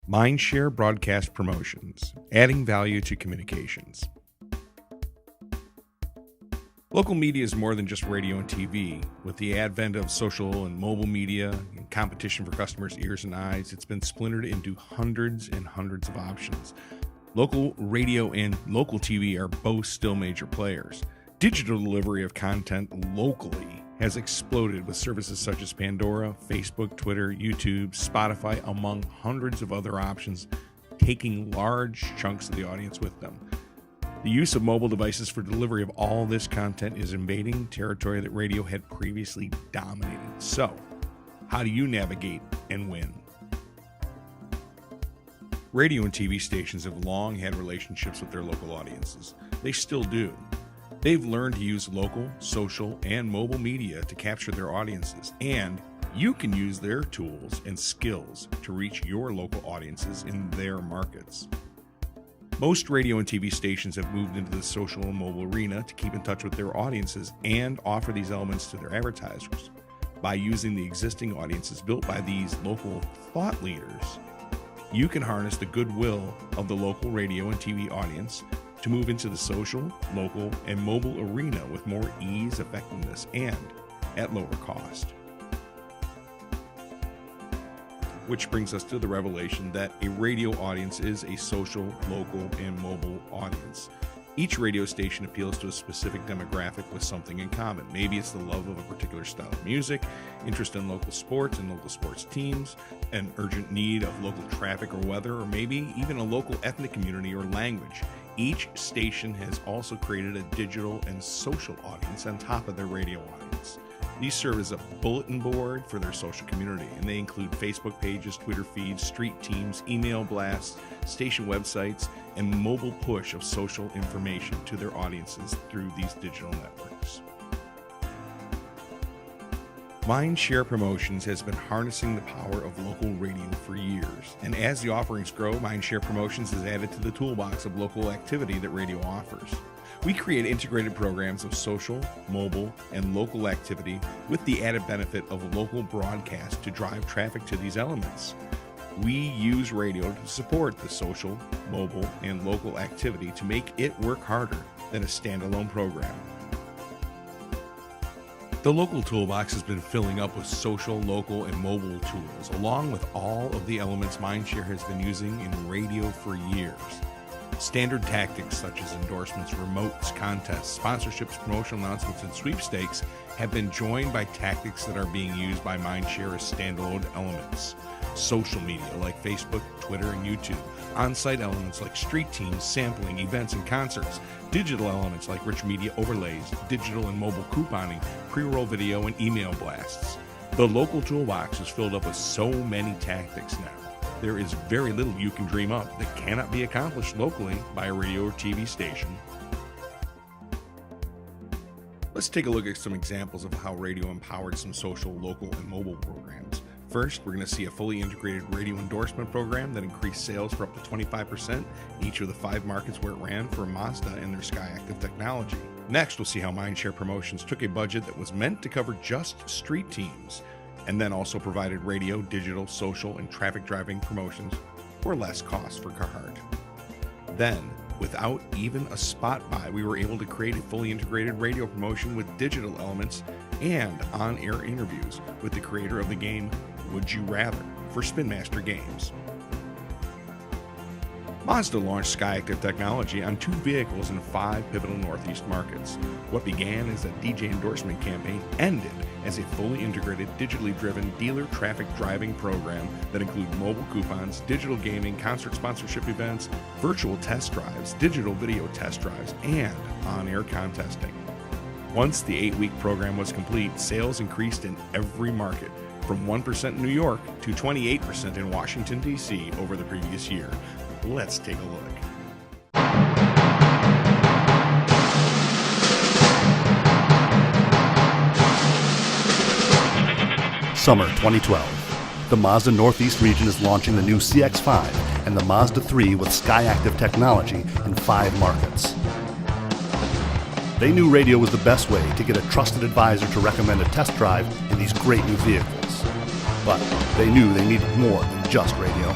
Mindshare Broadcast Promotions, adding value to communications. Local media is more than just radio and TV. With the advent of social and mobile media and competition for customers' ears and eyes, it's been splintered into hundreds and hundreds of options. Local radio and local TV are both still major players. Digital delivery of content locally has exploded with services such as Pandora, Facebook, Twitter, YouTube, Spotify, among hundreds of other options, taking large chunks of the audience with them. The use of mobile devices for delivery of all this content is invading territory that radio had previously dominated. So, how do you navigate and win? Radio and TV stations have long had relationships with their local audiences. They still do. They've learned to use local, social, and mobile media to capture their audiences, and you can use their tools and skills to reach your local audiences in their markets. Most radio and TV stations have moved into the social and mobile arena to keep in touch with their audiences and offer these elements to their advertisers. By using the existing audiences built by these local thought leaders, you can harness the goodwill of the local radio and TV audience to move into the social, local, and mobile arena with more ease, effectiveness, and at lower cost. Which brings us to the revelation that a radio audience is a social, local, and mobile audience. Each radio station appeals to a specific demographic with something in common. Maybe it's the love of a particular style of music, interest in local sports and local sports teams, an urgent need of local traffic or weather, or maybe even a local ethnic community or language. Each station has also created a digital and social audience on top of their radio audience. These serve as a bulletin board for their social community, and they include Facebook pages, Twitter feeds, street teams, email blasts, station websites, and mobile push of social information to their audiences through these digital networks. Mindshare Promotions has been harnessing the power of local radio for years, and as the offerings grow, Mindshare Promotions is added to the toolbox of local activity that radio offers. We create integrated programs of social, mobile, and local activity with the added benefit of local broadcast to drive traffic to these elements. We use radio to support the social, mobile, and local activity to make it work harder than a standalone program. The local toolbox has been filling up with social, local, and mobile tools, along with all of the elements Mindshare has been using in radio for years. Standard tactics such as endorsements, remotes, contests, sponsorships, promotional announcements, and sweepstakes have been joined by tactics that are being used by Mindshare as standalone elements. Social media like Facebook, Twitter, and YouTube. On-site elements like street teams, sampling, events, and concerts. Digital elements like rich media overlays, digital and mobile couponing, pre-roll video, and email blasts. The local toolbox is filled up with so many tactics now. There is very little you can dream up that cannot be accomplished locally by a radio or TV station. Let's take a look at some examples of how radio empowered some social, local, and mobile programs. First, we're going to see a fully integrated radio endorsement program that increased sales for up to 25% in each of the 5 markets where it ran for Mazda and their SkyActiv technology. Next, we'll see how Mindshare Promotions took a budget that was meant to cover just street teams and then also provided radio, digital, social, and traffic driving promotions for less cost for Carhartt. Then, without even a spot buy, we were able to create a fully integrated radio promotion with digital elements and on-air interviews with the creator of the game Would You Rather for SpinMaster Games. Mazda launched SkyActiv technology on 2 vehicles in 5 pivotal Northeast markets. What began as a DJ endorsement campaign ended as a fully integrated, digitally driven dealer traffic driving program that included mobile coupons, digital gaming, concert sponsorship events, virtual test drives, digital video test drives, and on-air contesting. Once the 8-week program was complete, sales increased in every market, from 1% in New York to 28% in Washington, D.C. over the previous year. Let's take a look. Summer 2012. The Mazda Northeast region is launching the new CX-5 and the Mazda 3 with SkyActiv technology in 5 markets. They knew radio was the best way to get a trusted advisor to recommend a test drive in these great new vehicles. But they knew they needed more than just radio.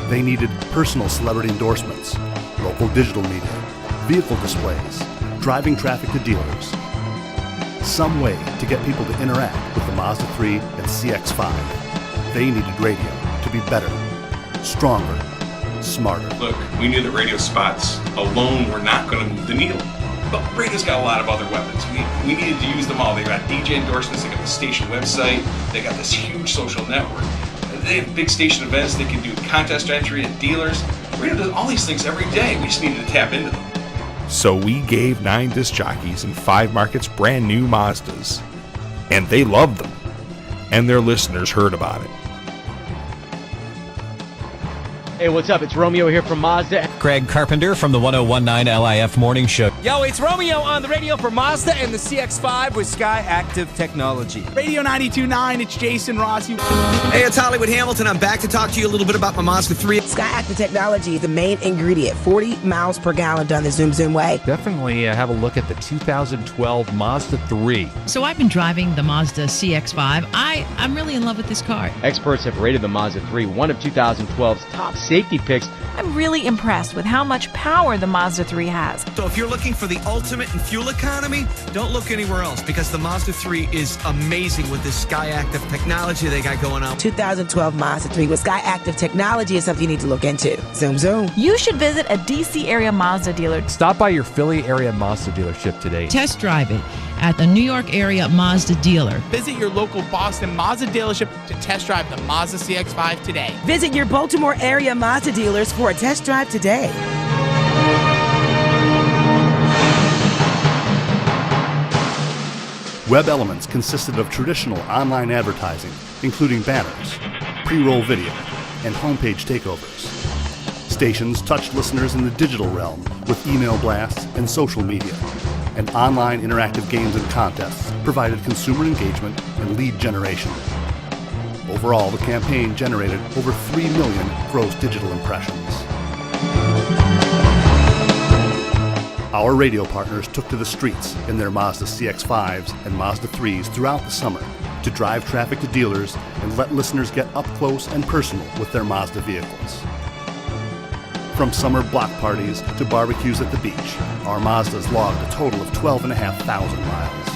They needed personal celebrity endorsements, local digital media, vehicle displays, driving traffic to dealers. Some way to get people to interact with the Mazda 3 and CX-5. They needed radio to be better, stronger, smarter. Look, we knew that radio spots alone were not going to move the needle. But radio's got a lot of other weapons. We needed to use them all. They got DJ endorsements, they got the station website, they got this huge social network. They have big station events, they can do contest entry at dealers. Radio does all these things every day. We just needed to tap into them. So we gave 9 disc jockeys in 5 markets brand new Mazdas. And they loved them. And their listeners heard about it. Hey, what's up? It's Romeo here from Mazda. Greg Carpenter from the 1019 LIF Morning Show. Yo, it's Romeo on the radio for Mazda and the CX-5 with Sky Active Technology. Radio 92.9, it's Jason Rossi. Hey, it's Hollywood Hamilton. I'm back to talk to you a little bit about my Mazda 3. Sky Active Technology is the main ingredient. 40 miles per gallon done the zoom way. Definitely have a look at the 2012 Mazda 3. So I've been driving the Mazda CX-5. I'm really in love with this car. Experts have rated the Mazda 3 one of 2012's top safety picks. I'm really impressed with how much power the Mazda 3 has. So if you're looking for the ultimate in fuel economy, don't look anywhere else because the Mazda 3 is amazing with this Sky Active technology they got going on. 2012 Mazda 3 with Sky Active Technology is something you need to look into. Zoom. You should visit a DC area Mazda dealer. Stop by your Philly area Mazda dealership today. Test drive it at the New York area Mazda dealer. Visit your local Boston Mazda dealership to test drive the Mazda CX-5 today. Visit your Baltimore area Mazda dealers for a test drive today. Web Elements consisted of traditional online advertising, including banners, pre-roll video, and homepage takeovers. Stations touched listeners in the digital realm with email blasts and social media, and online interactive games and contests provided consumer engagement and lead generation. Overall, the campaign generated over 3 million gross digital impressions. Our radio partners took to the streets in their Mazda CX-5s and Mazda 3s throughout the summer to drive traffic to dealers and let listeners get up close and personal with their Mazda vehicles. From summer block parties to barbecues at the beach, our Mazdas logged a total of 12,500 miles.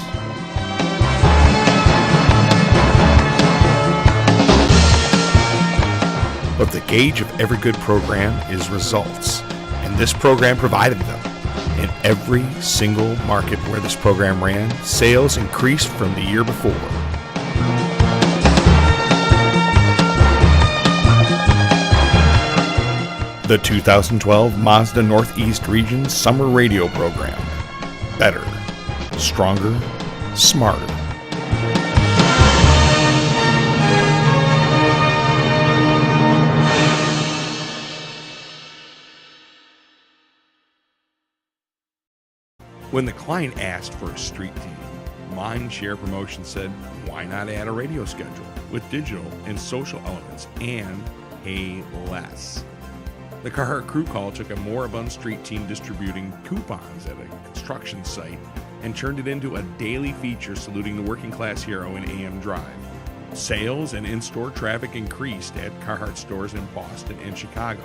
But the gauge of every good program is results, and this program provided them. In every single market where this program ran, sales increased from the year before. The 2012 Mazda Northeast Region Summer Radio Program. Better, stronger, smarter. When the client asked for a street team, Mindshare Promotions said, why not add a radio schedule with digital and social elements and pay less? The Carhartt Crew Call took a moribund street team distributing coupons at a construction site and turned it into a daily feature saluting the working class hero in AM Drive. Sales and in-store traffic increased at Carhartt stores in Boston and Chicago.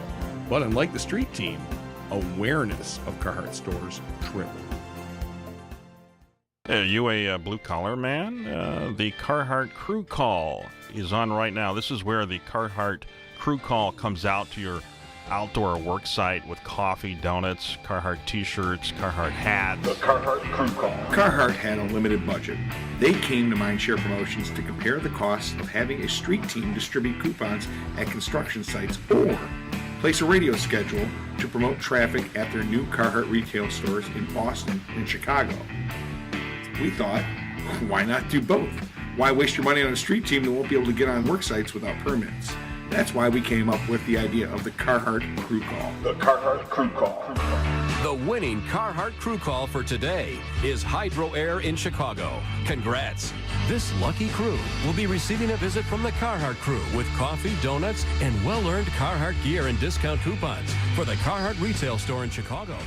But unlike the street team, awareness of Carhartt stores tripled. Are you a blue-collar man? The Carhartt Crew Call is on right now. This is where the Carhartt Crew Call comes out to your outdoor work site with coffee, donuts, Carhartt t-shirts, Carhartt hats. The Carhartt Crew Call. Carhartt had a limited budget. They came to Mindshare Promotions to compare the cost of having a street team distribute coupons at construction sites or place a radio schedule to promote traffic at their new Carhartt retail stores in Boston and Chicago. We thought, why not do both? Why waste your money on a street team that won't be able to get on work sites without permits? That's why we came up with the idea of the Carhartt Crew Call. The Carhartt Crew Call. The winning Carhartt Crew Call for today is Hydro Air in Chicago. Congrats! This lucky crew will be receiving a visit from the Carhartt Crew with coffee, donuts, and well-earned Carhartt gear and discount coupons for the Carhartt retail store in Chicago.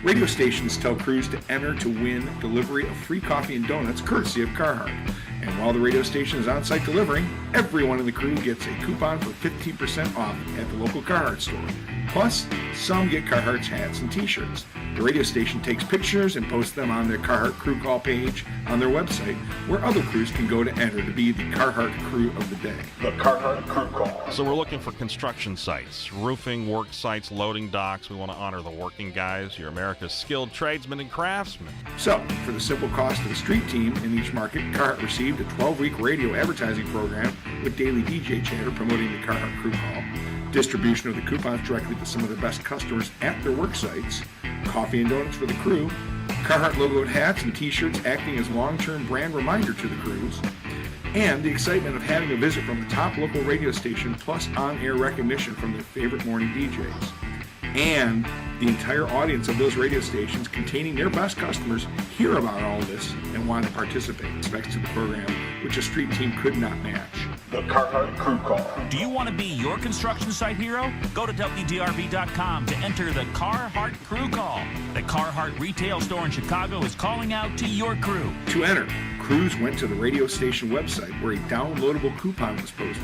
Radio stations tell crews to enter to win delivery of free coffee and donuts courtesy of Carhartt. And while the radio station is on-site delivering, everyone in the crew gets a coupon for 15% off at the local Carhartt store. Plus, some get Carhartt's hats and t-shirts. The radio station takes pictures and posts them on their Carhartt Crew Call page on their website, where other crews can go to enter to be the Carhartt Crew of the Day. The Carhartt Crew Call. So we're looking for construction sites, roofing, work sites, loading docks. We want to honor the working guys, your America's skilled tradesmen and craftsmen. So, for the simple cost of the street team in each market, Carhartt received a 12-week radio advertising program with daily DJ chatter promoting the Carhartt Crew Call, distribution of the coupons directly to some of their best customers at their work sites, coffee and donuts for the crew, Carhartt logoed hats and t-shirts acting as long-term brand reminder to the crews, and the excitement of having a visit from the top local radio station plus on-air recognition from their favorite morning DJs. And the entire audience of those radio stations containing their best customers hear about all this and want to participate. Specs to the program, which a street team could not match. The Carhartt Crew Call. Do you want to be your construction site hero? Go to WDRV.com to enter the Carhartt Crew Call. The Carhartt retail store in Chicago is calling out to your crew. To enter, crews went to the radio station website where a downloadable coupon was posted.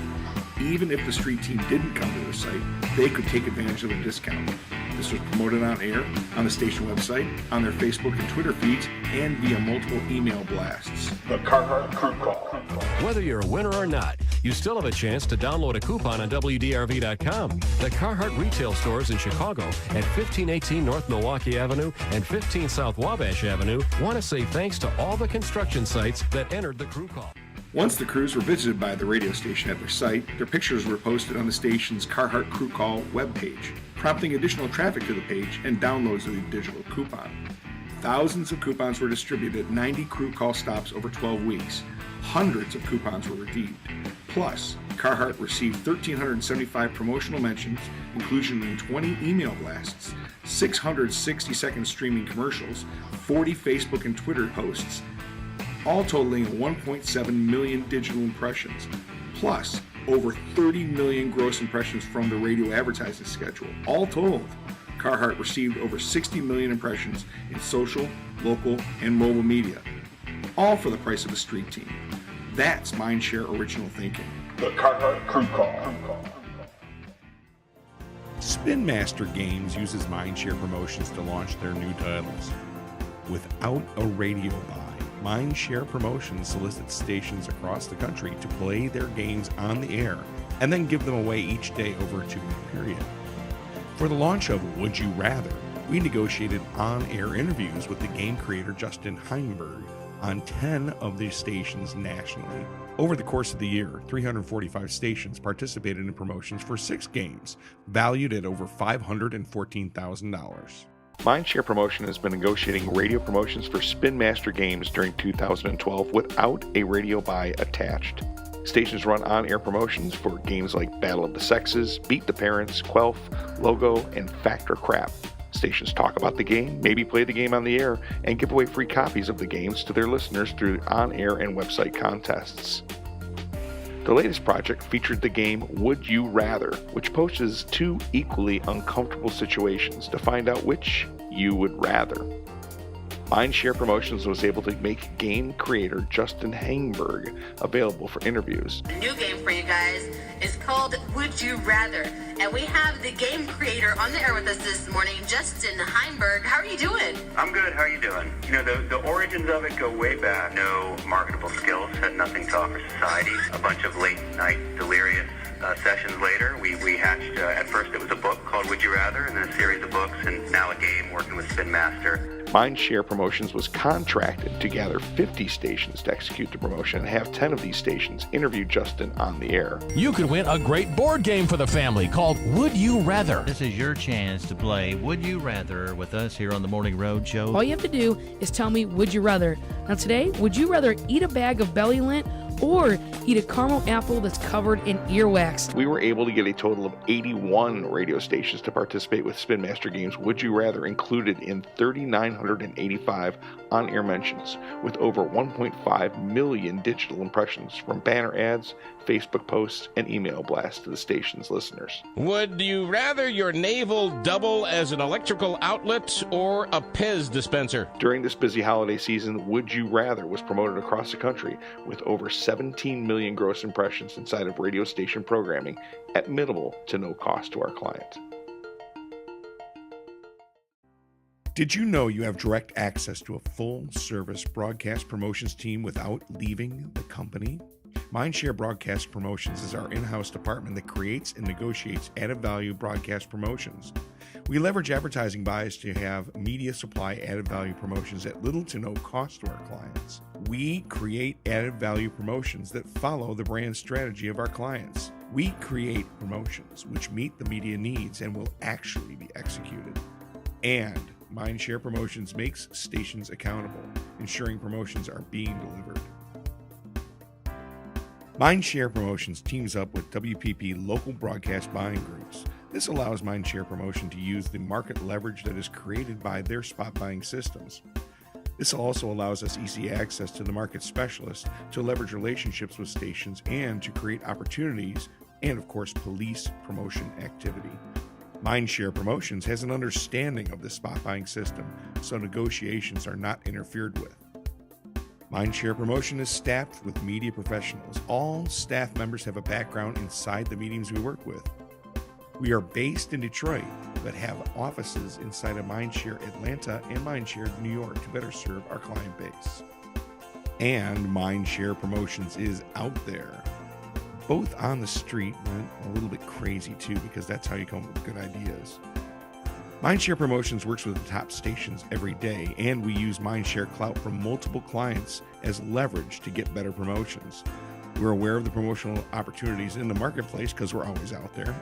Even if the street team didn't come to their site, they could take advantage of the discount. This was promoted on air, on the station website, on their Facebook and Twitter feeds, and via multiple email blasts. The Carhartt Crew Call. Whether you're a winner or not, you still have a chance to download a coupon on WDRV.com. The Carhartt retail stores in Chicago at 1518 North Milwaukee Avenue and 15 South Wabash Avenue want to say thanks to all the construction sites that entered the Crew Call. Once the crews were visited by the radio station at their site, their pictures were posted on the station's Carhartt Crew Call webpage, prompting additional traffic to the page and downloads of the digital coupon. Thousands of coupons were distributed at 90 crew call stops over 12 weeks. Hundreds of coupons were redeemed. Plus, Carhartt received 1,375 promotional mentions, inclusion in 20 email blasts, 660-second streaming commercials, 40 Facebook and Twitter posts, all totaling 1.7 million digital impressions, plus over 30 million gross impressions from the radio advertising schedule. All totaled, Carhartt received over 60 million impressions in social, local, and mobile media, all for the price of a street team. That's Mindshare original thinking. The Carhartt Crew Call. SpinMaster Games uses Mindshare Promotions to launch their new titles. Without a radio buy, Mindshare Promotions solicits stations across the country to play their games on the air and then give them away each day over a 2-week period. For the launch of Would You Rather, we negotiated on-air interviews with the game creator Justin Heimberg on 10 of the stations nationally. Over the course of the year, 345 stations participated in promotions for 6 games, valued at over $514,000. Mindshare Promotion has been negotiating radio promotions for SpinMaster Games during 2012 without a radio buy attached. Stations run on-air promotions for games like Battle of the Sexes, Beat the Parents, Quelf, Logo, and Factor Crap. Stations talk about the game, maybe play the game on the air, and give away free copies of the games to their listeners through on-air and website contests. The latest project featured the game Would You Rather, which poses 2 equally uncomfortable situations to find out which you would rather. Mindshare Promotions was able to make game creator Justin Heimberg available for interviews. The new game for you guys is called Would You Rather, and we have the game creator on the air with us this morning, Justin Heimberg. How are you doing? I'm good. How are you doing? You know, the origins of it go way back. No marketable skills, had nothing to offer society. A bunch of late-night delirious sessions later, we hatched, at first it was a book called Would You Rather, and then a series of books, and now a game working with SpinMaster. Mindshare Promotions was contracted to gather 50 stations to execute the promotion and have 10 of these stations interview Justin on the air. You could win a great board game for the family called Would You Rather. This is your chance to play Would You Rather with us here on the Morning Road Show. All you have to do is tell me, would you rather? Now today, would you rather eat a bag of belly lint or eat a caramel apple that's covered in earwax. We were able to get a total of 81 radio stations to participate with SpinMaster Games Would You Rather included in 3,985 on-air mentions, with over 1.5 million digital impressions from banner ads, Facebook posts, and email blasts to the station's listeners. Would you rather your navel double as an electrical outlet or a Pez dispenser? During this busy holiday season, Would You Rather was promoted across the country with over 17 million gross impressions inside of radio station programming at minimal to no cost to our client. Did you know you have direct access to a full-service broadcast promotions team without leaving the company? Mindshare Broadcast Promotions is our in-house department that creates and negotiates added-value broadcast promotions. We leverage advertising buys to have media supply added-value promotions at little to no cost to our clients. We create added-value promotions that follow the brand strategy of our clients. We create promotions which meet the media needs and will actually be executed. And Mindshare Promotions makes stations accountable, ensuring promotions are being delivered. Mindshare Promotions teams up with WPP local broadcast buying groups. This allows Mindshare Promotion to use the market leverage that is created by their spot buying systems. This also allows us easy access to the market specialists to leverage relationships with stations and to create opportunities and, of course, police promotion activity. Mindshare Promotions has an understanding of the spot buying system, so negotiations are not interfered with. Mindshare Promotion is staffed with media professionals. All staff members have a background inside the mediums we work with. We are based in Detroit, but have offices inside of Mindshare Atlanta and Mindshare New York to better serve our client base. And Mindshare Promotions is out there, both on the street and a little bit crazy too, because that's how you come up with good ideas. Mindshare Promotions works with the top stations every day, and we use Mindshare clout from multiple clients as leverage to get better promotions. We're aware of the promotional opportunities in the marketplace because we're always out there.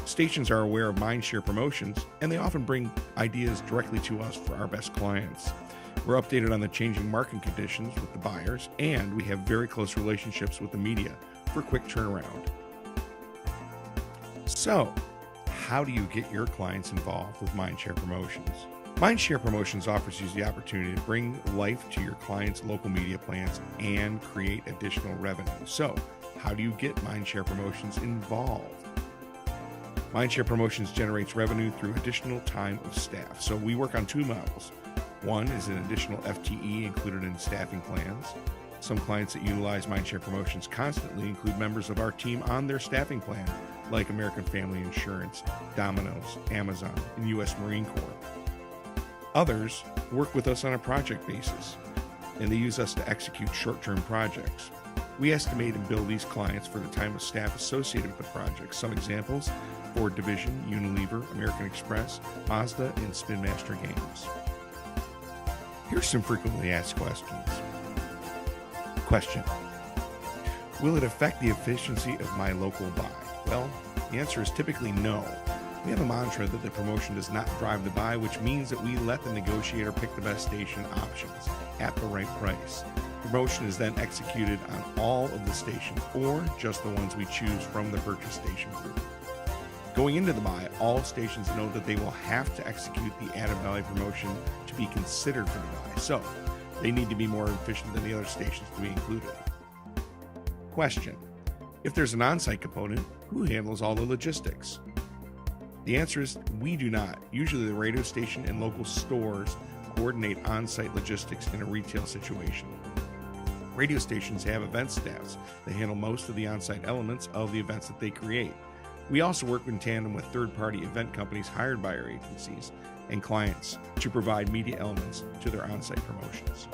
Stations are aware of Mindshare Promotions, and they often bring ideas directly to us for our best clients. We're updated on the changing market conditions with the buyers, and we have very close relationships with the media for quick turnaround. So, how do you get your clients involved with Mindshare Promotions? Mindshare Promotions offers you the opportunity to bring life to your clients' local media plans and create additional revenue. So, how do you get Mindshare Promotions involved? Mindshare Promotions generates revenue through additional time of staff. So we work on two models. One is an additional FTE included in staffing plans. Some clients that utilize Mindshare Promotions constantly include members of our team on their staffing plan, like American Family Insurance, Domino's, Amazon, and U.S. Marine Corps. Others work with us on a project basis, and they use us to execute short-term projects. We estimate and bill these clients for the time of staff associated with the project. Some examples: Ford Division, Unilever, American Express, Mazda, and SpinMaster Games. Here's some frequently asked questions. Question: will it affect the efficiency of my local buy? Well, the answer is typically no. We have a mantra that the promotion does not drive the buy, which means that we let the negotiator pick the best station options at the right price. The promotion is then executed on all of the stations or just the ones we choose from the purchase station group. Going into the buy, all stations know that they will have to execute the added value promotion to be considered for the buy, so they need to be more efficient than the other stations to be included. Question: if there's an on-site component, who handles all the logistics? The answer is we do not. Usually the radio station and local stores coordinate on-site logistics in a retail situation. Radio stations have event staffs that handle most of the on-site elements of the events that they create. We also work in tandem with third-party event companies hired by our agencies and clients to provide media elements to their on-site promotions.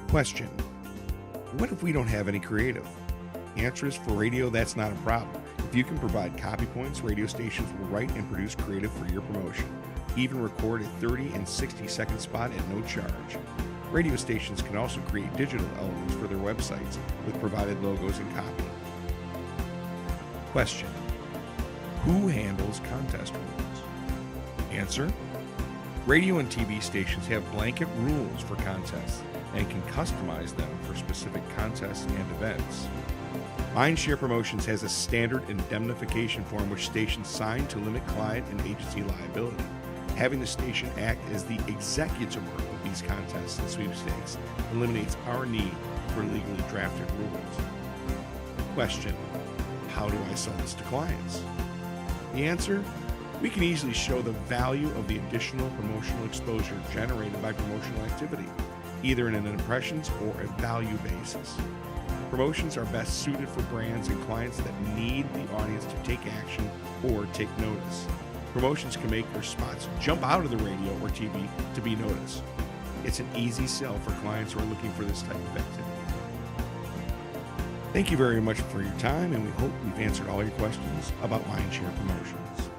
Question: what if we don't have any creative? Answer is, for radio, that's not a problem. If you can provide copy points, radio stations will write and produce creative for your promotion. Even record a 30 and 60-second spot at no charge. Radio stations can also create digital elements for their websites with provided logos and copy. Question: who handles contest rules? Answer: radio and TV stations have blanket rules for contests. and can customize them for specific contests and events. Mindshare Promotions has a standard indemnification form which stations sign to limit client and agency liability. Having the station act as the executor of these contests and sweepstakes eliminates our need for legally drafted rules. Question: how do I sell this to clients? The answer: we can easily show the value of the additional promotional exposure generated by promotional activity, either in an impressions or a value basis. Promotions are best suited for brands and clients that need the audience to take action or take notice. Promotions can make their spots jump out of the radio or TV to be noticed. It's an easy sell for clients who are looking for this type of activity. Thank you very much for your time, and we hope we've answered all your questions about Mindshare Promotions.